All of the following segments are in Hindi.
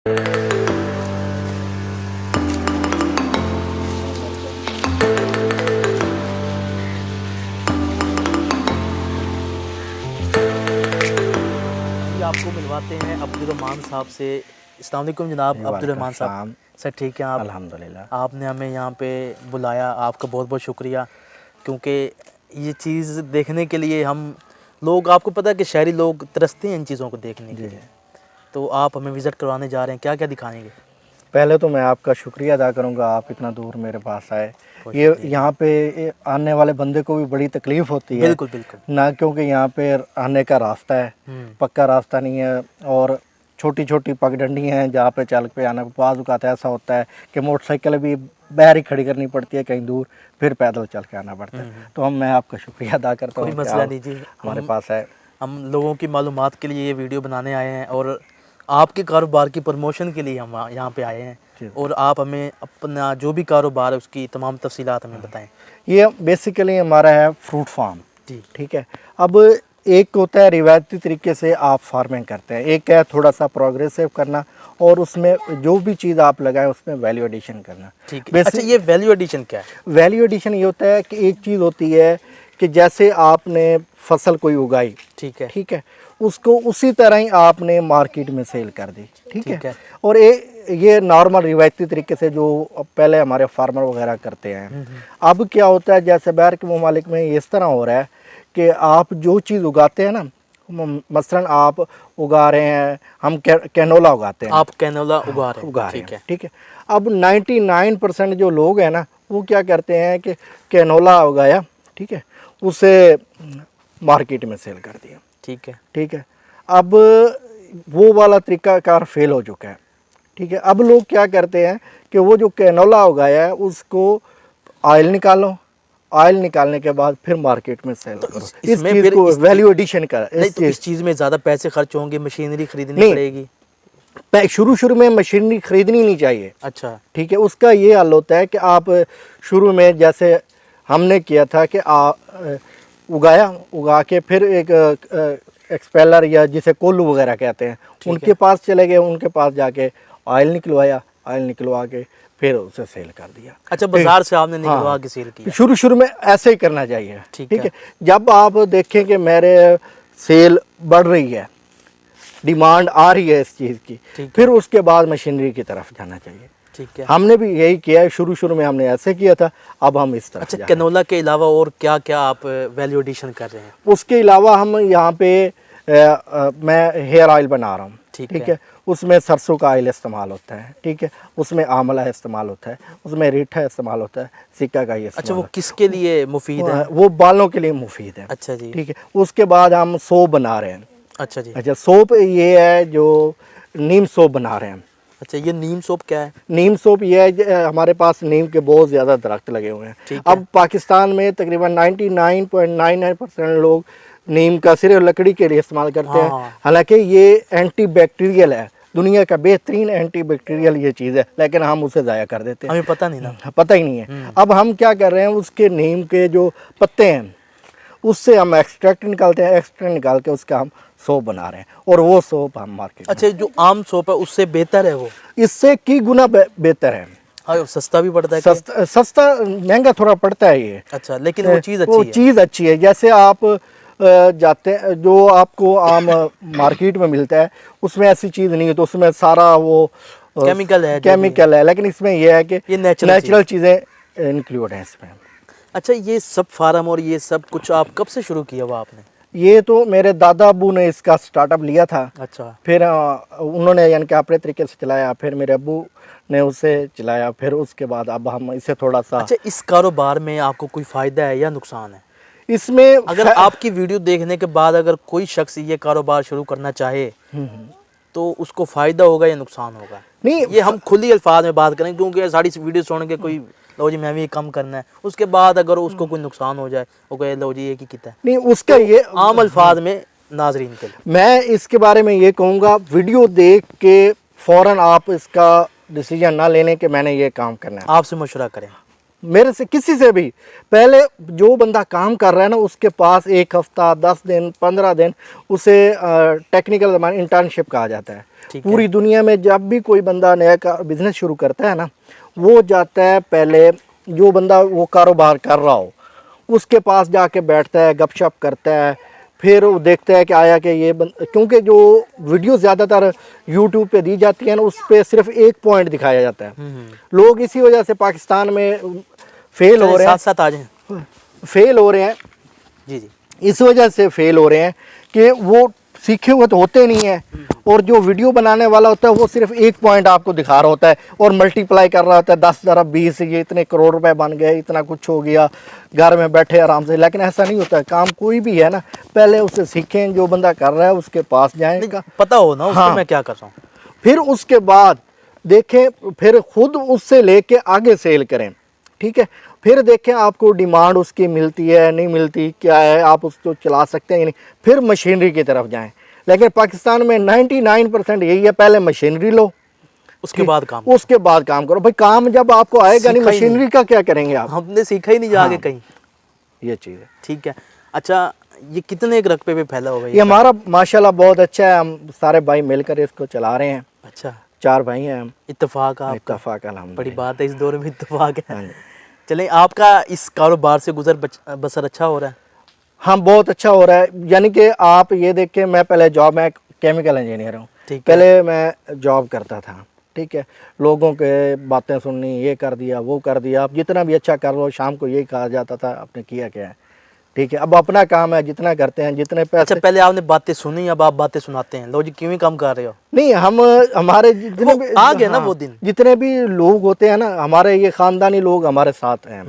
आपको मिलवाते हैं अब्दुर्रहमान साहब से। अस्सलाम वालेकुम जनाब अब्दुर्रहमान साहब। सर ठीक है आप? अल्हम्दुलिल्लाह। आपने हमें यहाँ पे बुलाया, आपका बहुत बहुत शुक्रिया, क्योंकि ये चीज़ देखने के लिए हम लोग, आपको पता है कि शहरी लोग तरसते हैं इन चीज़ों को देखने के लिए, तो आप हमें विज़िट करवाने जा रहे हैं, क्या क्या दिखाएंगे? पहले तो मैं आपका शुक्रिया अदा करूंगा, आप इतना दूर मेरे पास आए। ये यहाँ पे आने वाले बंदे को भी बड़ी तकलीफ़ होती है। बिल्कुल बिल्कुल ना, क्योंकि यहाँ पे आने का रास्ता है, पक्का रास्ता नहीं है, और छोटी छोटी पगडंडी हैं जहाँ पे चल पे आना। बाज़ औक़ात ऐसा होता है कि मोटरसाइकिल भी बाहर ही खड़ी करनी पड़ती है कहीं दूर, फिर पैदल चल के आना पड़ता है। तो मैं आपका शुक्रिया अदा करता हूँ। कोई मसला नहीं जी, हमारे पास है। हम लोगों की मालूमात के लिए ये वीडियो बनाने आए हैं और आपके कारोबार की प्रमोशन के लिए हम यहाँ पे आए हैं, और आप हमें अपना जो भी कारोबार है उसकी तमाम तफसीलात हमें बताएं। ये बेसिकली हमारा है फ्रूट फार्म जी, ठीक है। अब एक होता है रिवायती तरीके से आप फार्मिंग करते हैं, एक है थोड़ा सा प्रोग्रेसिव करना, और उसमें जो भी चीज़ आप लगाएं उसमें वैल्यू एडिशन करना। ठीक है। अच्छा, ये वैल्यू एडिशन क्या है? वैल्यू एडिशन ये होता है कि एक चीज़ होती है कि जैसे आपने फसल कोई उगाई, ठीक है, ठीक है, उसको उसी तरह ही आपने मार्केट में सेल कर दी, ठीक है। और ये नॉर्मल रिवायती तरीके से जो पहले हमारे फार्मर वगैरह करते हैं। अब क्या होता है, जैसे बाहर के ममालिक में इस तरह हो रहा है कि आप जो चीज़ उगाते हैं ना, मसलन आप उगा रहे हैं, हम कैनोला उगाते हैं, आप कैनोला उगा रहे हैं, ठीक है। अब 99% जो लोग हैं ना, वो क्या करते हैं कि कैनोला उगाया, ठीक है, उसे मार्केट में सेल कर दिया, ठीक है। अब वो वाला तरीकाकार फेल हो चुका है, ठीक है। अब लोग क्या करते हैं कि वो जो कैनोला उगाया है उसको ऑयल निकालो, ऑयल निकालने के बाद फिर मार्केट में सेल करो। इस चीज़ को वैल्यू एडिशन कर। तो इस चीज़ में ज़्यादा पैसे खर्च होंगे, मशीनरी खरीदनी पड़ेगी। शुरू में मशीनरी खरीदनी नहीं चाहिए। अच्छा, ठीक है। उसका ये हल होता है कि आप शुरू में, जैसे हमने किया था कि उगा के फिर एक एक्सपेलर या जिसे कोल्लू वगैरह कहते हैं, उनके पास चले गए, उनके पास जाके ऑयल निकलवाया, ऑयल निकलवा के फिर उसे सेल कर दिया। अच्छा, बाजार से आपने निकलवा के सेल किया? शुरू में ऐसे ही करना चाहिए, ठीक है। जब आप देखें कि मेरे सेल बढ़ रही है, डिमांड आ रही है इस चीज़ की, फिर उसके बाद मशीनरी की तरफ जाना चाहिए। ठीक है। हमने भी यही किया है, शुरू में हमने ऐसे किया था, अब हम इस तरह। अच्छा, कैनोला के अलावा और क्या क्या आप वैल्यू एडिशन कर रहे हैं? उसके अलावा हम यहाँ पे मैं हेयर ऑयल बना रहा हूँ, ठीक है। उसमें सरसों का ऑयल इस्तेमाल होता है, ठीक है। उसमें आंवला इस्तेमाल होता है, उसमें रीठा इस्तेमाल होता है, सिक्का का ये। अच्छा, वो किसके लिए मुफीद है? वो बालों के लिए मुफीद है। अच्छा जी, ठीक है। उसके बाद हम सोप बना रहे हैं। अच्छा जी। अच्छा, सोप ये है जो नीम सोप बना रहे हैं। अच्छा, ये नीम सोप क्या है? नीम सोप ये है, हमारे पास नीम के बहुत ज़्यादा दरख्त लगे हुए हैं। अब पाकिस्तान में तकरीबन 99.99% लोग नीम का सिर्फ लकड़ी के लिए इस्तेमाल करते हैं। हालांकि ये एंटी बैक्टीरियल है, दुनिया का बेहतरीन एंटी बैक्टीरियल ये चीज़ है, लेकिन हम उसे ज़ाया कर देते हैं। हमें पता नहीं ना, पता ही नहीं है। अब हम क्या कर रहे हैं, उसके नीम के जो पत्ते हैं उससे हम एक्सट्रैक्ट निकालते हैं, एक्सट्रैक्ट निकाल के उसका हम सोप बना रहे हैं, और वो सोप हम मार्केट। अच्छा, जो आम सोप है उससे बेहतर है वो? इससे कई गुना बेहतर है। हाँ, सस्ता भी पड़ता है? सस्ता महंगा थोड़ा पड़ता है ये। अच्छा, लेकिन वो चीज़ अच्छी है। जैसे आप जाते हैं, जो आपको आम मार्केट में मिलता है उसमें ऐसी चीज़ नहीं है, तो उसमें सारा वो केमिकल है, लेकिन इसमें यह है कि ये नेचुरल चीज़ें इंक्लूड हैं इसमें। अच्छा, ये सब फार्म और ये सब कुछ आप कब से शुरू किया हुआ आपने? ये तो मेरे दादा अब्बू ने इसका स्टार्टअप लिया था। अच्छा, फिर उन्होंने यानी कि अपने तरीके से चलाया, फिर मेरे अब्बू ने उसे चलाया, फिर उसके बाद अब हम इसे थोड़ा सा। अच्छा, इस कारोबार में आपको कोई फ़ायदा है या नुकसान है? इसमें अगर आपकी वीडियो देखने के बाद अगर कोई शख्स ये कारोबार शुरू करना चाहे तो उसको फ़ायदा होगा या नुकसान होगा? नहीं, ये हम खुली अल्फाज में बात करें, क्योंकि सारी वीडियो सुन के कोई लो जी मैं भी कम करना है, उसके बाद अगर उसको कोई नुकसान हो जाए, वो कहे लो जी ये की कितना है, नहीं उसका तो ये आम अल्फाज में नाजरीन के लिए मैं इसके बारे में ये कहूँगा, वीडियो देख के फ़ौरन आप इसका डिसीजन ना लेने के मैंने ये काम करना है। आपसे मशवरा करें। मेरे से किसी से भी पहले जो बंदा काम कर रहा है ना उसके पास 1 हफ्ता 10 दिन 15 दिन उसे टेक्निकल इंटर्नशिप कहा जाता है। पूरी दुनिया में जब भी कोई बंदा नया बिजनेस शुरू करता है ना वो जाता है पहले जो बंदा वो कारोबार कर रहा हो उसके पास जाके बैठता है, गपशप करता है, फिर वो देखता है कि आया कि ये क्योंकि जो वीडियो ज़्यादातर यूट्यूब पे दी जाती है ना उस पर सिर्फ एक पॉइंट दिखाया जाता है। लोग इसी वजह से पाकिस्तान में फेल हो रहे हैं, साथ आ जाएं, फेल हो रहे हैं जी जी, इस वजह से फेल हो रहे हैं कि वो सीखे हुए तो होते नहीं हैं और जो वीडियो बनाने वाला होता है वो सिर्फ एक पॉइंट आपको दिखा रहा होता है और मल्टीप्लाई कर रहा होता है 10 ज़रा 20 ये इतने करोड़ रुपए बन गए, इतना कुछ हो गया, घर में बैठे आराम से। लेकिन ऐसा नहीं होता है। काम कोई भी है ना पहले उससे सीखें, जो बंदा कर रहा है उसके पास जाएं, पता हो ना उसको मैं क्या कर रहा हूँ, फिर उसके बाद देखें, फिर खुद उससे लेके आगे सेल करें, ठीक है। फिर देखें आपको डिमांड उसकी मिलती है नहीं मिलती, क्या है, आप उसको चला सकते हैं या नहीं, फिर मशीनरी की तरफ जाएं। लेकिन पाकिस्तान में 99% यही है, पहले मशीनरी लो उसके बाद काम, उसके बाद काम करो। भाई काम जब आपको आएगा नहीं मशीनरी का क्या करेंगे आप? हमने सीखा ही नहीं आगे कहीं, ये चीज़ है। ठीक है। अच्छा ये कितने एक रकबे पे फैला हुआ है? ये हमारा माशाल्लाह बहुत अच्छा है, हम सारे भाई मिलकर इसको चला रहे हैं। अच्छा 4 भाई हैं हम। इत्तेफाक इत्तेफाक अल्हम्दुलिल्लाह, बड़ी बात है इस दौर में इत्तेफाक है। चलें आपका इस कारोबार से गुजर बसर अच्छा हो रहा है? हाँ बहुत अच्छा हो रहा है। यानी कि आप ये देख के मैं पहले जॉब में केमिकल इंजीनियर हूँ, पहले मैं जॉब करता था, ठीक है। लोगों के बातें सुननी, ये कर दिया वो कर दिया, आप जितना भी अच्छा कर लो शाम को यही कहा जाता था आपने किया क्या है, ठीक है। अब अपना काम है, जितना करते हैं जितने पैसे। अच्छा पहले आपने बातें सुनी, अब आप बातें सुनाते हैं। लो जी क्यों ही काम कर रहे हो? नहीं हम हमारे जितने भी आ गया ना वो दिन, जितने भी लोग होते हैं ना हमारे ये खानदानी लोग हमारे साथ हैं।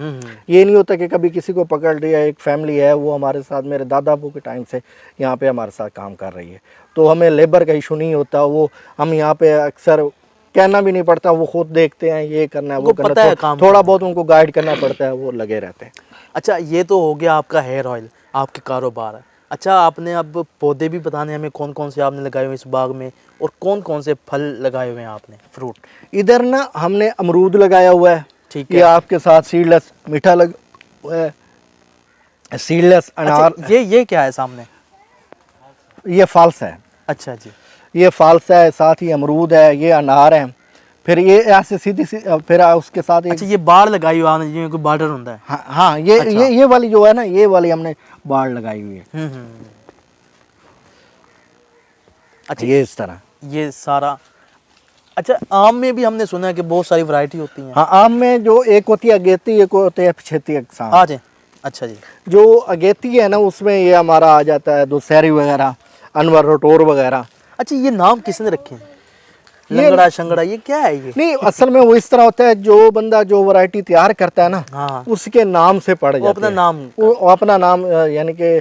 ये नहीं होता कि कभी किसी को पकड़ लिया। एक फैमिली है वो हमारे साथ, मेरे दादा अबू के टाइम से यहाँ पे हमारे साथ काम कर रही है, तो हमें लेबर का इशू नहीं होता। वो हम यहाँ पे अक्सर कहना भी नहीं पड़ता, वो खुद देखते हैं ये करना है वो करना है, थोड़ा बहुत उनको गाइड करना पड़ता है, वो लगे रहते हैं। अच्छा ये तो हो गया आपका हेयर ऑयल, आपके कारोबार है। अच्छा आपने अब पौधे भी बताने हमें कौन कौन से आपने लगाए हुए इस बाग में और कौन कौन से फल लगाए हुए हैं आपने, फ्रूट? इधर ना हमने अमरूद लगाया हुआ है, ठीक है। ये आपके साथ सीडलेस मीठा लग हुआ है, सीडलेस अनार। अच्छा, ये क्या है सामने? ये फाल्स है। अच्छा जी, ये फाल्स है, साथ ही अमरूद है, ये अनार है, फिर ये ऐसे सीधी फिर उसके साथ एक। अच्छा ये बाड़ लगाई हुई आपने, जिसमें कोई बॉर्डर होता है? हाँ हाँ ये अच्छा। ये वाली जो है ना, ये वाली हमने बाड़ लगाई हुई है। अच्छा ये इस तरह ये सारा। अच्छा आम में भी हमने सुना है कि बहुत सारी वैरायटी होती हैं। हाँ आम में जो एक होती है अगेती, एक होती है पछेती अक़साम। आ जाए। अच्छा जी, जो अगेती है ना उसमें ये हमारा आ जाता है दुशहरी वगैरह, अनवर रटोर वगैरह। अच्छा ये नाम किसने रखे हैं? लंगड़ा शंगड़ा ये क्या है? ये नहीं असल में वो इस तरह होता है, जो बंदा जो वैरायटी तैयार करता है ना हाँ। उसके नाम से पड़ जाता है, अपना नाम, वो अपना नाम, यानी कि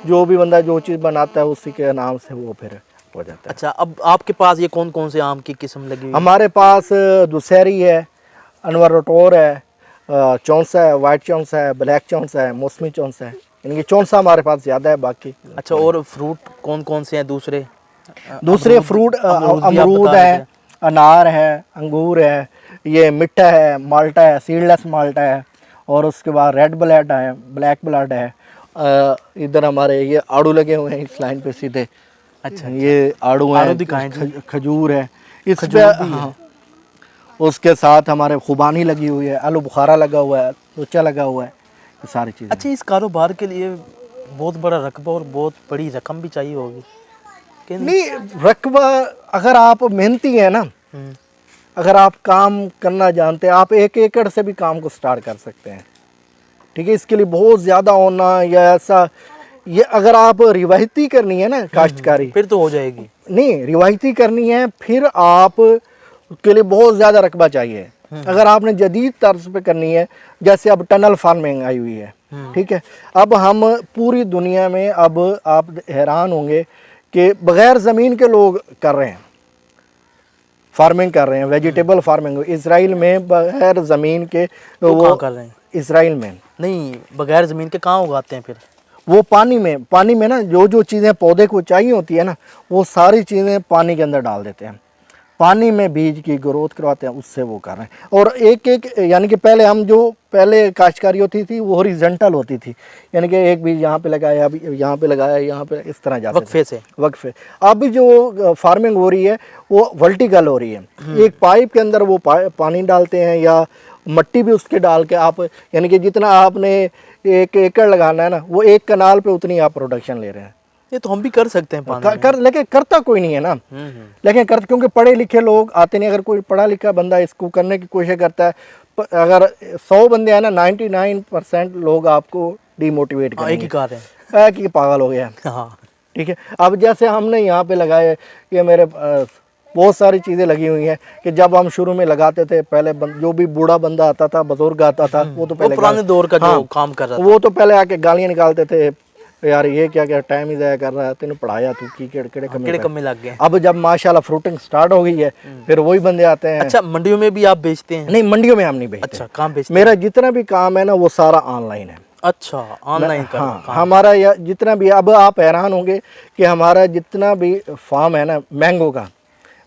जो भी बंदा जो चीज़ बनाता है उसी के नाम से वो फिर हो जाता है। अच्छा अब आपके पास ये कौन कौन से आम की किस्म लगी हुई है? हमारे पास दुशहरी है, अनवर रटोर है, चौंसा है, वाइट चौंसा है, ब्लैक चौंसा है, मौसमी चौंसा है, यानी चौंसा हमारे पास ज़्यादा है बाकी। अच्छा और फ्रूट कौन कौन से हैं दूसरे? दूसरे फ्रूट अमरूद है, अनार है, अंगूर है, ये मिठा है, माल्टा है, सीडलेस माल्टा है, और उसके बाद रेड ब्लड है, ब्लैक ब्लड है। इधर हमारे ये आड़ू लगे हुए हैं इस लाइन पे सीधे। अच्छा ये आड़ू है, खजूर है इस पे। हाँ उसके साथ हमारे खुबानी लगी हुई है, आलू बुखारा लगा हुआ है, लोचा लगा हुआ है, ये सारी चीज़ें। अच्छा इस कारोबार के लिए बहुत बड़ा रकबा और बहुत बड़ी रकम भी चाहिए होगी? नहीं रकबा, अगर आप मेहनती हैं ना, अगर आप काम करना जानते हैं, आप 1 एकड़ से भी काम को स्टार्ट कर सकते हैं, ठीक है। इसके लिए बहुत ज़्यादा होना या ऐसा, ये अगर आप रिवायती करनी है ना काश्तकारी फिर तो हो जाएगी। नहीं रिवायती करनी है फिर आप के लिए बहुत ज़्यादा रकबा चाहिए। अगर आपने जदीद तर्ज पे करनी है, जैसे अब टनल फार्मिंग आई हुई है, ठीक है। अब हम पूरी दुनिया में, अब आप हैरान होंगे कि बग़ैर ज़मीन के लोग कर रहे हैं, फार्मिंग कर रहे हैं, वेजिटेबल फार्मिंग। इसराइल में बग़ैर ज़मीन के तो वो कर रहे हैं। इसराइल में नहीं, बग़ैर ज़मीन के कहाँ उगाते हैं फिर? वो पानी में ना जो जो चीज़ें पौधे को चाहिए होती है ना, वो सारी चीज़ें पानी के अंदर डाल देते हैं। पानी में बीज की ग्रोथ करवाते हैं, उससे वो कर रहे हैं। और एक एक यानी कि पहले हम जो पहले काश्तकारी होती थी वो हॉरिजॉन्टल होती थी, यानी कि एक बीज यहाँ पे लगाया, अभी यहाँ पे लगाया, यहाँ पे, इस तरह जाते वक्फे से वक्फे। अब जो फार्मिंग हो रही है वो वर्टिकल हो रही है, एक पाइप के अंदर वो पानी डालते हैं या मट्टी भी उसके डाल के आप, यानी कि जितना आपने 1 एकड़ लगाना है ना, वो 1 कनाल पे उतनी आप प्रोडक्शन ले रहे हैं। ये तो हम भी कर सकते हैं पानी में। लेकिन करता कोई नहीं है ना। लेकिन क्योंकि पढ़े लिखे लोग आते नहीं। अगर कोई पढ़ा लिखा बंदा इसको करने की कोशिश करता है, अगर 100 बंदे हैं ना, 99% लोग आपको डिमोटिवेट करेंगे। एक ही कार है कि पागल हो गया। हाँ ठीक है। अब जैसे हमने यहाँ पे लगाए, ये मेरे बहुत सारी चीज़ें लगी हुई हैं कि जब हम शुरू में लगाते थे, पहले जो भी बूढ़ा बंदा आता था, बुजुर्ग आता था, वो तो पहले पुराने दौर का जो काम कर रहा था, वो तो पहले आके गालियाँ निकालते थे, यार ये क्या क्या टाइम ही ज़ाया कर रहा है, तेने पढ़ाया तू की केड़े कमी लग गए। अब जब माशाल्लाह फ्रूटिंग स्टार्ट हो गई है, फिर वही बंदे आते हैं। अच्छा, मंडियों में भी आप बेचते हैं? नहीं, मंडियों में हम नहीं बेचते। अच्छा, काम बेचते? मेरा जितना भी काम है ना वो सारा ऑनलाइन है। अच्छा, ऑनलाइन का? हाँ, हमारा जितना भी, अब आप हैरान होंगे कि हमारा जितना भी फार्म है ना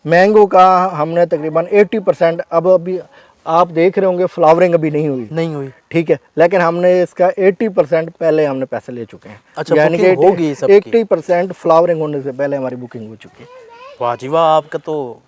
मैंगो का हमने तकरीबन 80%, अब अभी आप देख रहे होंगे फ्लावरिंग अभी नहीं हुई। ठीक है, लेकिन हमने इसका 80% पहले हमने पैसे ले चुके हैं। अच्छा, यानी कि होगी 80% फ्लावरिंग होने से पहले हमारी बुकिंग हो चुकी है। वाह जी वाह, आपका तो।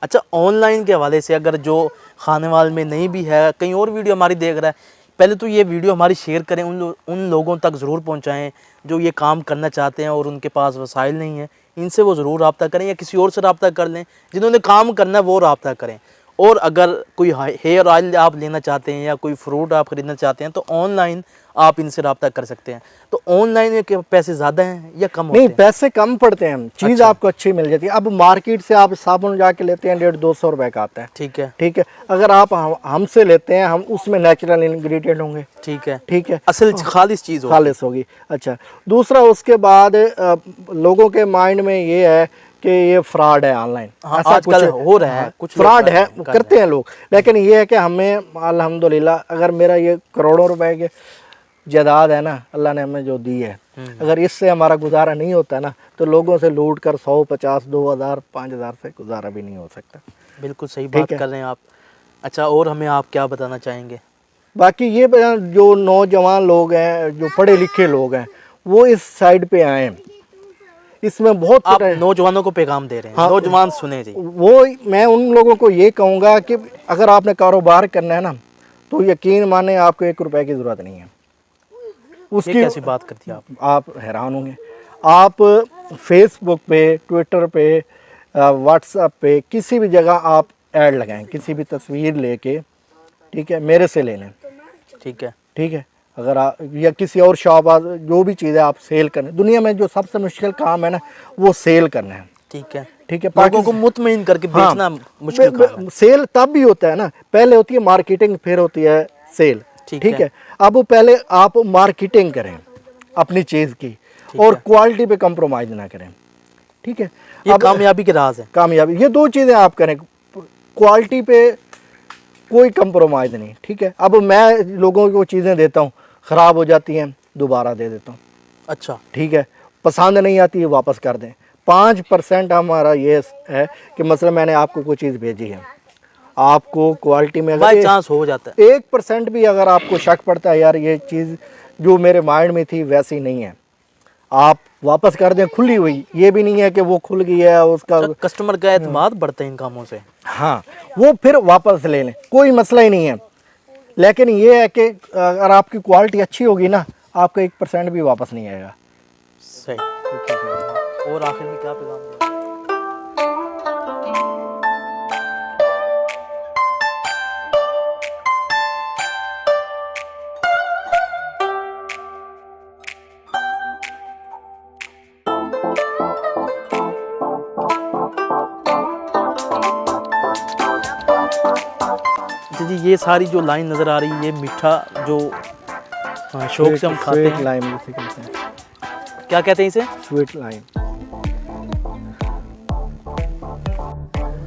अच्छा, ऑनलाइन के हवाले से अगर जो खानेवाल में नहीं भी है, कहीं और वीडियो हमारी देख रहा है, पहले तो ये वीडियो हमारी शेयर करें, उन लोगों तक ज़रूर पहुंचाएं जो ये काम करना चाहते हैं और उनके पास वसाइल नहीं है। इनसे वो ज़रूर रब्ता करें या किसी और से रब्ता कर लें, जिन्होंने काम करना है वो रब्ता करें। और अगर कोई हेयर ऑयल आप लेना चाहते हैं या कोई फ्रूट आप ख़रीदना चाहते हैं तो ऑनलाइन आप इनसे रब्ता कर सकते हैं। तो ऑनलाइन में क्या पैसे ज़्यादा हैं या कम होते हैं? नहीं, पैसे कम पड़ते हैं, चीज़ अच्छा। आपको अच्छी मिल जाती है। अब मार्केट से आप साबुन जाके लेते हैं 150-200 रुपए का आता है। ठीक है। ठीक है, अगर आप हमसे लेते हैं, हम उसमें नेचुरल इंग्रेडिएंट होंगे। ठीक है। ठीक है, असल खालिश चीज़ खालिश होगी। अच्छा, दूसरा उसके बाद लोगों के माइंड में ये है कि ये फ्रॉड है ऑनलाइन। हाँ, आजकल हो रहा है, कुछ फ्रॉड है, करते हैं लोग। लेकिन ये है कि हमें अल्हम्दुलिल्लाह, अगर मेरा ये करोड़ों रुपए के जायदाद है ना, अल्लाह ने हमें जो दी है, अगर इससे हमारा गुजारा नहीं होता ना, तो लोगों से लूट कर 100, 50, 2000, 5000 से गुजारा भी नहीं हो सकता। बिल्कुल सही बात कर रहे हैं आप। अच्छा, और हमें आप क्या बताना चाहेंगे? बाकी ये जो नौजवान लोग हैं, जो पढ़े लिखे लोग हैं, वो इस साइड पे आए। इसमें बहुत आप नौजवानों को पैगाम दे रहे हैं। हाँ, नौजवान सुने जी। वो मैं उन लोगों को ये कहूँगा कि अगर आपने कारोबार करना है ना, तो यकीन माने आपको 1 रुपए की ज़रूरत नहीं है। उसकी कैसी बात करती है आप हैरान होंगे। आप फेसबुक पे, ट्विटर पे, व्हाट्सएप पे, किसी भी जगह आप ऐड लगाएं, किसी भी तस्वीर लेके, ठीक है, मेरे से ले लें। ठीक है। ठीक है, अगर आप या किसी और शॉप, जो भी चीज़ें आप सेल करें, दुनिया में जो सबसे मुश्किल काम है ना, वो सेल करना है। ठीक है। ठीक है, लोगों को मुतमईन करके बेचना मुश्किल काम है। सेल तब भी होता है ना, पहले होती है मार्केटिंग, फिर होती है सेल। ठीक है, अब पहले आप मार्केटिंग करें अपनी चीज़ की, और क्वालिटी पे कंप्रोमाइज ना करें। ठीक है, ये कामयाबी के राज है। कामयाबी ये 2 चीज़ें आप करें, क्वालिटी पे कोई कंप्रोमाइज़ नहीं। ठीक है, अब मैं लोगों को चीज़ें देता हूँ, ख़राब हो जाती हैं, दोबारा दे देता हूँ। अच्छा। ठीक है, पसंद नहीं आती है, वापस कर दें। 5% हमारा ये है कि मतलब मैंने आपको कोई चीज़ भेजी है, आपको क्वालिटी में बाय चांस हो जाता है, 1% भी अगर आपको शक पड़ता है, यार ये चीज़ जो मेरे माइंड में थी वैसी नहीं है, आप वापस कर दें खुली हुई। ये भी नहीं है कि वो खुल गई है, उसका कस्टमर का एतमाद बढ़ता है इन कामों से। हाँ, वो फिर वापस ले लें, कोई मसला ही नहीं है। लेकिन ये है कि अगर आपकी क्वालिटी अच्छी होगी ना, आपका 1% भी वापस नहीं आएगा। सही। और आखिर में क्या पैगाम दें? जी, ये सारी जो लाइन नज़र आ रही है, ये मीठा जो शौक से हम खाते हैं, लाइम जिसे कहते हैं। क्या कहते हैं इसे? Sweet lime.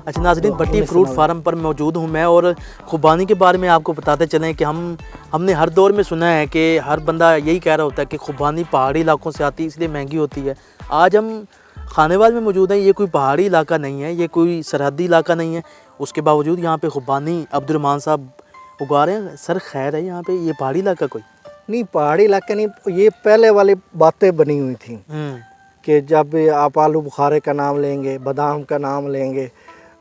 अच्छा नाज़रीन, भट्टी फ्रूट फार्म पर मौजूद हूँ मैं, और खुबानी के बारे में आपको बताते चलें कि हमने हर दौर में सुना है कि हर बंदा यही कह रहा होता है कि खुबानी पहाड़ी इलाकों से आती है इसलिए महंगी होती है। आज हम खानेवाल में मौजूद है। ये कोई पहाड़ी इलाका नहीं है, ये कोई सरहदी इलाका नहीं है, उसके बावजूद यहाँ पे खुबानी अब्दुर्रहमान साहब उगा रहे हैं। सर खैर है यहाँ पे, ये पहाड़ी इलाका कोई नहीं, पहाड़ी इलाका नहीं, ये पहले वाली बातें बनी हुई थी कि जब आप आलू बुखारे का नाम लेंगे, बादाम का नाम लेंगे,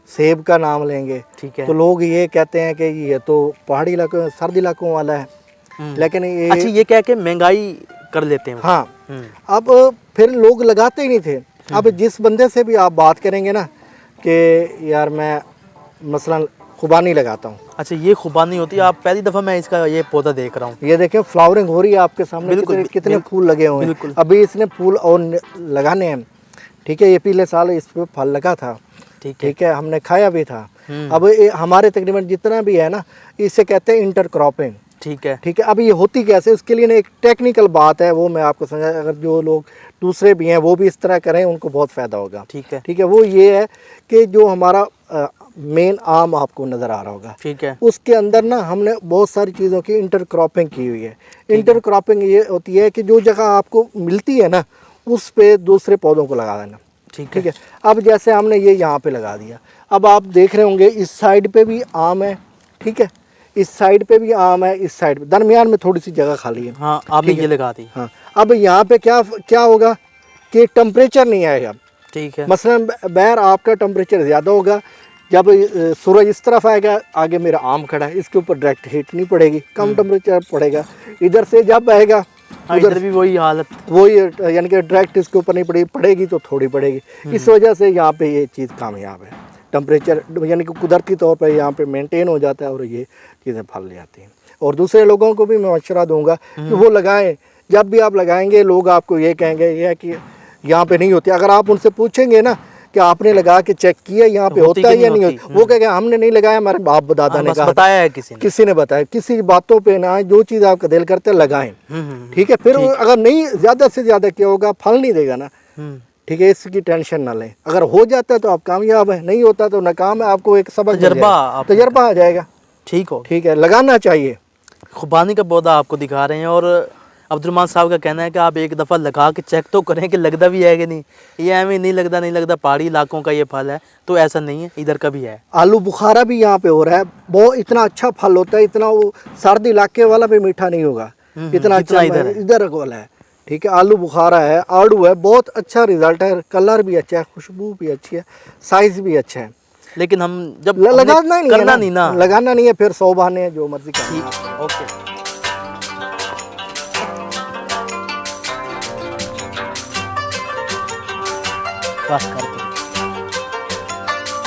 सेब का नाम लेंगे, ठीक है, तो लोग ये कहते हैं कि ये तो पहाड़ी इलाकों सर्द इलाकों वाला है। लेकिन ये अच्छा, ये क्या कि महंगाई कर लेते हैं। हाँ, अब फिर लोग लगाते ही नहीं थे। अब जिस बंदे से भी आप बात करेंगे ना कि यार मैं मसलन खुबानी लगाता हूँ। अच्छा, ये खुबानी होती है। आप पहली दफ़ा मैं इसका ये पौधा देख रहा हूँ। ये देखें फ्लावरिंग हो रही है आपके सामने, कितने फूल लगे हुए हैं। अभी इसने फूल और लगाने हैं, ठीक है। ये पिछले साल इस पे फल लगा था, ठीक है, हमने खाया भी था। अब हमारे तकरीबन जितना भी है ना, इसे कहते हैं इंटर क्रॉपिंग, ठीक है। अब ये होती कैसे, उसके लिए ना एक टेक्निकल बात है, वो मैं आपको समझा। अगर जो लोग दूसरे भी हैं वो भी इस तरह करें, उनको बहुत फ़ायदा होगा, ठीक है। वो ये है कि जो हमारा मेन आम आपको नज़र आ रहा होगा, ठीक है, उसके अंदर ना हमने बहुत सारी चीज़ों की इंटर क्रॉपिंग की हुई है। इंटर क्रॉपिंग ये होती है कि जो जगह आपको मिलती है ना, उस पे दूसरे पौधों को लगा देना, ठीक है। अब जैसे हमने ये यहाँ पे लगा दिया, अब आप देख रहे होंगे इस साइड पे भी आम है, ठीक है, इस साइड पे भी आम है, इस साइड पे दरमियान में थोड़ी सी जगह खाली है। हाँ, आपने ये लगा दी। हाँ, अब यहाँ पे क्या होगा कि टेम्परेचर नहीं आएगा, ठीक है। मसलन बाहर आपका टेम्परेचर ज़्यादा होगा, जब सूरज इस तरफ आएगा, आगे मेरा आम खड़ा है, इसके ऊपर डायरेक्ट हीट नहीं पड़ेगी, कम टेम्परेचर पड़ेगा। इधर से जब आएगा उधर भी वही हालत, वही यानी कि डायरेक्ट इसके ऊपर नहीं पड़ेगी तो थोड़ी पड़ेगी। इस वजह से यहाँ पे ये चीज़ कामयाब है। टेम्परेचर यानी कि कुदरती तौर पर यहाँ पे मेंटेन हो जाता है और ये चीज़ें फल ले आती हैं। और दूसरे लोगों को भी मैं मशवरा दूंगा कि वो लगाएं। जब भी आप लगाएंगे, लोग आपको ये कहेंगे ये कि यहाँ पे नहीं होती। अगर आप उनसे पूछेंगे ना कि आपने लगा के चेक किया यहाँ पे होता है या नहीं होता, वो कहेंगे हमने नहीं लगाया, हमारे बाप दादा ने कहा, बताया है, किसी ने बताया। किसी बातों पे ना, जो चीज़ आपका दिल करते लगाएं, ठीक है। फिर अगर नहीं ज़्यादा से ज़्यादा क्या होगा, फल नहीं देगा ना, ठीक है, इसकी टेंशन ना लें। अगर हो जाता है तो आप कामयाब है, नहीं होता तो नाकाम है। आपको एक सबक तजर्बा आ जाएगा, ठीक है। लगाना चाहिए। खुबानी का पौधा आपको दिखा रहे हैं और अब्दुर्रहमान साहब का कहना है कि आप एक दफ़ा लगा के चेक तो करें कि लगता भी है कि नहीं। ये हमें नहीं लगता, पहाड़ी इलाकों का ये फल है, तो ऐसा नहीं है, इधर का भी है। आलू बुखारा भी यहाँ पे हो रहा है, बहुत इतना अच्छा फल होता है, इतना वो सर्द इलाके वाला भी मीठा नहीं होगा, इतना अच्छा इधर वाला है, ठीक है। आलू बुखारा है, आड़ू है, बहुत अच्छा रिजल्ट है, कलर भी अच्छा है, खुशबू भी अच्छी है, साइज भी अच्छा है। लेकिन हम जब लगाना ही नहीं ना, लगाना नहीं है, फिर 100 बहाने हैं, जो मर्जी करें। ओके,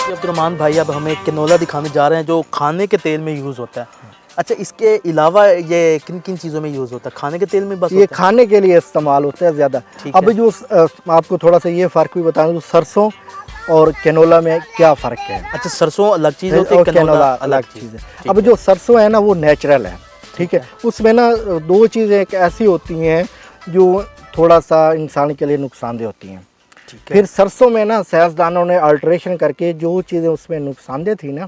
अब्दुर्रहमान भाई अब हमें कैनोला दिखाने जा रहे हैं जो खाने के तेल में यूज़ होता है। अच्छा, इसके अलावा ये किन किन चीज़ों में यूज़ होता है? खाने के तेल में बस ये खाने के लिए इस्तेमाल होता है ज़्यादा। अब जो आपको थोड़ा सा ये फ़र्क भी बताऊँ, सरसों और कैनोला में क्या फ़र्क है। अच्छा, सरसों अलग चीज़ होती है, कैनोला अलग चीज़ है। अब जो सरसों है ना, वो नेचुरल है, ठीक है। उसमें ना दो चीज़ें एक ऐसी होती हैं जो थोड़ा सा इंसान के लिए नुकसानदेह होती हैं। फिर सरसों में ना साइंसदानों ने अल्ट्रेशन करके जो चीज़ें उसमें नुकसानदेह थी ना,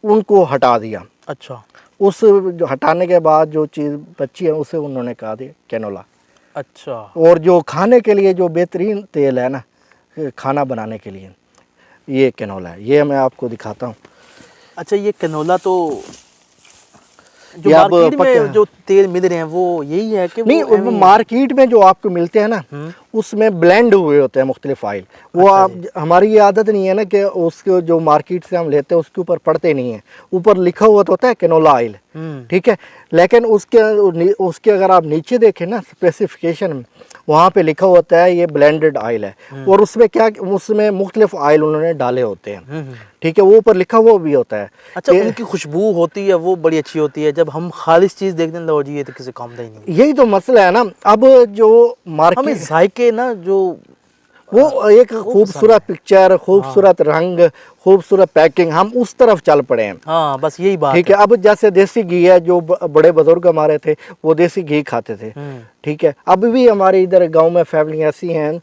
उनको हटा दिया। अच्छा, उस जो हटाने के बाद जो चीज़ बची है उसे उन्होंने कहा दिया कैनोला। अच्छा, और जो खाने के लिए जो बेहतरीन तेल है ना, खाना बनाने के लिए, ये कैनोला है। ये मैं आपको दिखाता हूँ। अच्छा, ये कैनोला तो जो मार्केट में जो तेल मिल रहे हैं वो यही है कि नहीं, वो मार्केट में जो आपको मिलते हैं ना, उसमें ब्लेंड हुए होते हैं मुख्तलिफ ऑयल। वो आप हमारी ये आदत नहीं है ना कि उसके जो मार्केट से हम लेते हैं उसके ऊपर पड़ते नहीं है, ऊपर लिखा हुआ तो होता है कैनोला ऑयल, ठीक है। लेकिन उसके अगर आप नीचे देखें ना स्पेसिफिकेशन में, वहाँ पे लिखा होता है ये ब्लेंडेड ऑयल है, और उसमें मुख्तलिफ ऑयल उन्होंने डाले होते हैं, ठीक है। वो ऊपर लिखा हुआ भी होता है। अच्छा, उनकी खुशबू होती है वो बड़ी अच्छी होती है। जब हम खालिश चीज़ देखते हैं, लो जी ये तो किसी काम का ही नहीं। यही तो मसला है ना। अब जो मार्केट हमें जायके ना, जो वो एक खूबसूरत पिक्चर, खूबसूरत रंग, खूबसूरत पैकिंग, हम उस तरफ चल पड़े हैं। हाँ, बस यही बात, ठीक है। अब जैसे देसी घी है, जो बड़े बुजुर्ग हमारे थे वो देसी घी खाते थे, ठीक है। अब भी हमारे इधर गांव में फैमिली ऐसी हैं,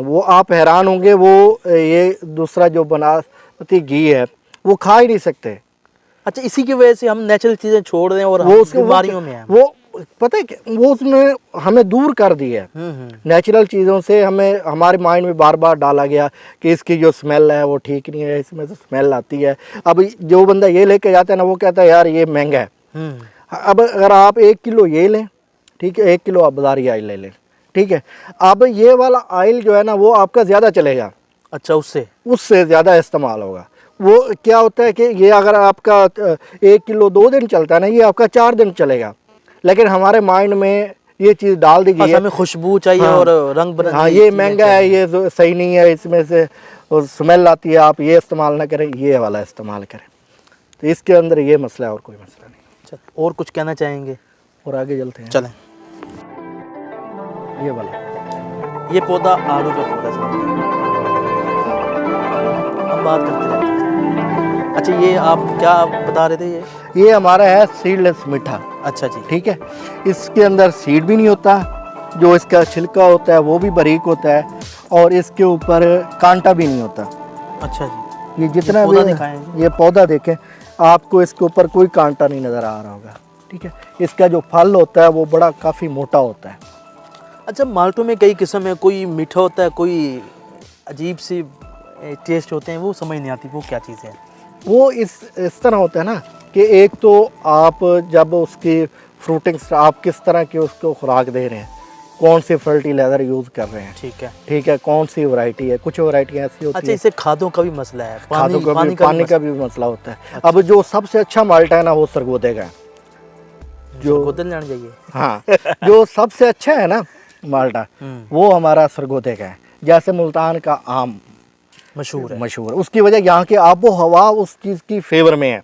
वो आप हैरान होंगे, वो ये दूसरा जो बनावटी घी है वो खा ही नहीं सकते। अच्छा, इसी की वजह से हम नेचुरल चीज़ें छोड़ रहे हैं और वो बीमारियों में हैं। वो पता है कि वो उसने हमें दूर कर दिया है नेचुरल चीज़ों से। हमें हमारे माइंड में बार बार डाला गया कि इसकी जो स्मेल है वो ठीक नहीं है, इसमें से स्मेल आती है। अब जो बंदा ये लेके जाता है ना, वो कहता है यार ये महंगा है। अब अगर आप 1 किलो ये लें, ठीक है, 1 किलो आप बाजारी ऑयल ले लें, ठीक है, अब ये वाला ऑयल जो है ना वो आपका ज़्यादा चलेगा। अच्छा, उससे ज़्यादा इस्तेमाल होगा। वो क्या होता है कि ये अगर आपका 1 किलो 2 दिन चलता है ना, ये आपका 4 दिन चलेगा। लेकिन हमारे माइंड में ये चीज़ डाल दी गई है, हमें खुशबू चाहिए और रंग बिरंगी। हाँ, ये महंगा है, ये सही नहीं है, इसमें से स्मेल आती है, आप ये इस्तेमाल ना करें, ये वाला इस्तेमाल करें। तो इसके अंदर ये मसला है और कोई मसला नहीं। और कुछ कहना चाहेंगे? और आगे चलते हैं, चलें। ये वाला, ये पौधा आड़ू का पौधा हम बात करते रहते हैं। अच्छा, ये आप क्या बता रहे थे? ये हमारा है सीडलेस मीठा। अच्छा जी, ठीक है, इसके अंदर सीड भी नहीं होता, जो इसका छिलका होता है वो भी बारीक होता है, और इसके ऊपर कांटा भी नहीं होता। अच्छा जी, ये जितना ये पौधा भी दिखाएं। ये पौधा देखें, आपको इसके ऊपर कोई कांटा नहीं नज़र आ रहा होगा। ठीक है, इसका जो फल होता है वो बड़ा काफ़ी मोटा होता है। अच्छा, माल्टों में कई किस्म है, कोई मीठा होता है, कोई अजीब सी टेस्ट होते हैं, वो समझ नहीं आती वो क्या चीज़ है। वो इस तरह होता है ना कि एक तो आप जब उसकी फ्रूटिंग आप किस तरह की उसको खुराक दे रहे हैं, कौन सी फर्टिलाइजर यूज़ कर रहे हैं, ठीक है, कौन सी वैरायटी है। कुछ वैरायटियाँ ऐसी होती है। अच्छा, इससे खादों का भी मसला है, पानी का भी मसला होता है। अच्छा। अब जो सबसे अच्छा माल्टा है ना वो सरगोदे का है, जो चाहिए। हाँ, जो सबसे अच्छा है ना माल्टा वो हमारा सरगोदे का है। जैसे मुल्तान का आम मशहूर है, उसकी वजह यहाँ की आबो हवा उस चीज़ की फेवर में है।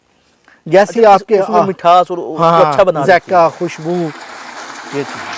जैसी अच्छा, आपके उसमें मिठास और हाँ, अच्छा बना ज़ैका, खुशबू, ये चीज़।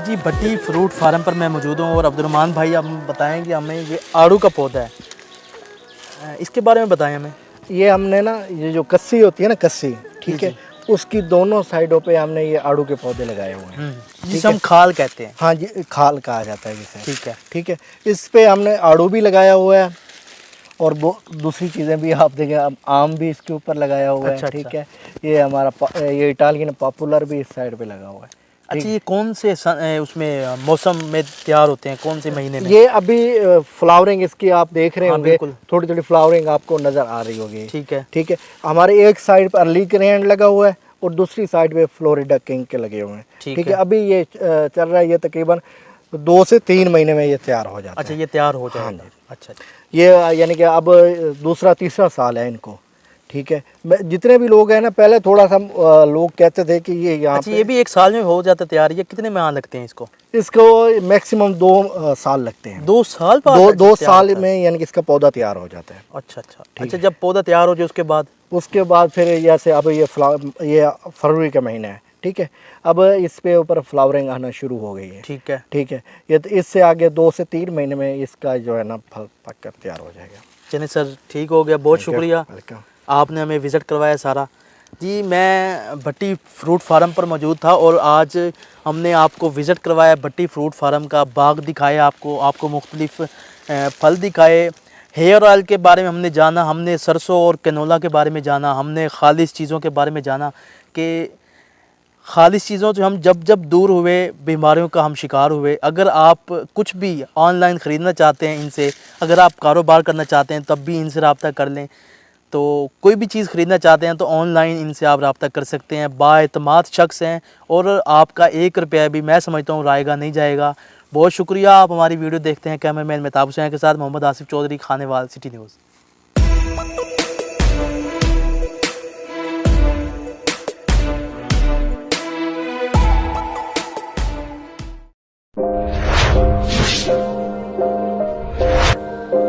जी, भट्टी फ्रूट फार्म पर मैं मौजूद हूँ और अब्दुर्रहमान भाई आप बताएंगे हमें, ये आड़ू का पौधा है, इसके बारे में बताएं हमें। ये हमने ना, ये जो कस्सी होती है ना, कस्सी, ठीक है, उसकी दोनों साइडों पे हमने ये आड़ू के पौधे लगाए हुए हैं, जिसे हम खाल कहते हैं। हाँ जी, खाल कहा जाता है जिसे। ठीक है, ठीक है, इस पे हमने आड़ू भी लगाया हुआ है और वो दूसरी चीज़ें भी आप देखें, आम भी इसके ऊपर लगाया हुआ है। ठीक है, ये हमारा ये इटालियन पॉपुलर भी इस साइड पे लगा हुआ है। अच्छा, ये कौन से उसमें मौसम में तैयार होते हैं, कौन से महीने में? ये अभी फ्लावरिंग इसकी आप देख रहे होंगे, बिल्कुल थोड़ी थोड़ी फ्लावरिंग आपको नज़र आ रही होगी। ठीक है, ठीक है, हमारे एक साइड पर अर्ली ग्रैंड लगा हुआ है और दूसरी साइड पे फ्लोरिडा किंग के लगे हुए हैं। ठीक है, अभी ये चल रहा है, ये तकरीबन 2 से 3 महीने में ये तैयार हो जाता है। अच्छा, ये तैयार हो जाएगा। हाँ, अच्छा, ये यानी कि अब दूसरा तीसरा साल है इनको। ठीक है, जितने भी लोग हैं ना, पहले थोड़ा सा लोग कहते थे कि ये यहाँ अच्छा, ये भी 1 साल में हो जाता तैयार। ये कितने माह लगते हैं इसको? इसको मैक्सिमम 2 साल लगते हैं। 2 साल? 2 साल में यानी कि इसका पौधा तैयार हो जाता है। अच्छा अच्छा। अच्छा, जब पौधा तैयार हो जाए उसके बाद फिर जैसे अब ये फरवरी का महीना है। ठीक है, अब इस पे ऊपर फ्लावरिंग आना शुरू हो गई है। ठीक है, ठीक है, ये तो इससे आगे 2 से 3 महीने में इसका जो है ना फल पक कर तैयार हो जाएगा। चलिए सर, ठीक हो गया, बहुत शुक्रिया, आपने हमें विज़िट करवाया सारा। जी, मैं भट्टी फ्रूट फार्म पर मौजूद था और आज हमने आपको विज़िट करवाया भट्टी फ्रूट फार्म का, बाग दिखाया आपको मुख्तलिफ फल दिखाए, हेयर ऑयल के बारे में हमने जाना, हमने सरसों और कैनोला के बारे में जाना, हमने खालिस चीज़ों के बारे में जाना कि खालिश चीज़ों से हम जब जब दूर हुए, बीमारियों का हम शिकार हुए। अगर आप कुछ भी ऑनलाइन ख़रीदना चाहते हैं इनसे, अगर आप कारोबार करना चाहते हैं तब भी इनसे रब्ता कर लें। तो कोई भी चीज़ ख़रीदना चाहते हैं तो ऑनलाइन इनसे आप रब्ता कर सकते हैं। बाएतमाद शख्स हैं और आपका 1 रुपया भी मैं समझता हूँ रायगा नहीं जाएगा। बहुत शुक्रिया, आप हमारी वीडियो देखते हैं। कैमरामैन मेहताब हुसैन के साथ मोहम्मद आसिफ चौधरी, खानेवाल सिटी न्यूज़।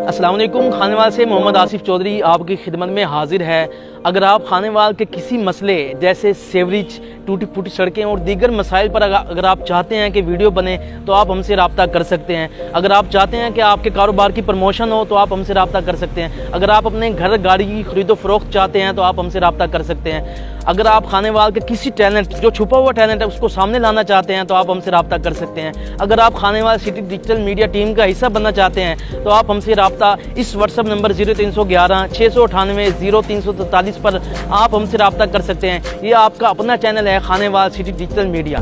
अस्सलाम वालेकुम, खानेवाल से मोहम्मद आसिफ चौधरी आपकी खिदमत में हाजिर है। अगर आप खानेवाल के किसी मसले जैसे सेवरेज, टूटी फूटी सड़कें और दीगर मसाइल पर अगर आप चाहते हैं कि वीडियो बने तो आप हमसे रब्ता कर सकते हैं। अगर आप चाहते हैं कि आपके कारोबार की प्रमोशन हो तो आप हमसे रब्ता कर सकते हैं। अगर आप अपने घर गाड़ी की खरीदो फरोख्त चाहते हैं तो आप हमसे रब्ता कर सकते हैं। अगर आप खानेवाल के किसी टैलेंट, जो छुपा हुआ टैलेंट है, उसको सामने लाना चाहते हैं तो आप हमसे रब्ता कर सकते हैं। अगर आप Khanewal city digital media team का हिस्सा बनना चाहते हैं तो आप हमसे रब्ता इस व्हाट्सएप नंबर 0311 698 0343 पर आप हमसे रब्ता कर सकते हैं। ये आपका अपना चैनल है खानेवाल सिटी डिजिटल मीडिया।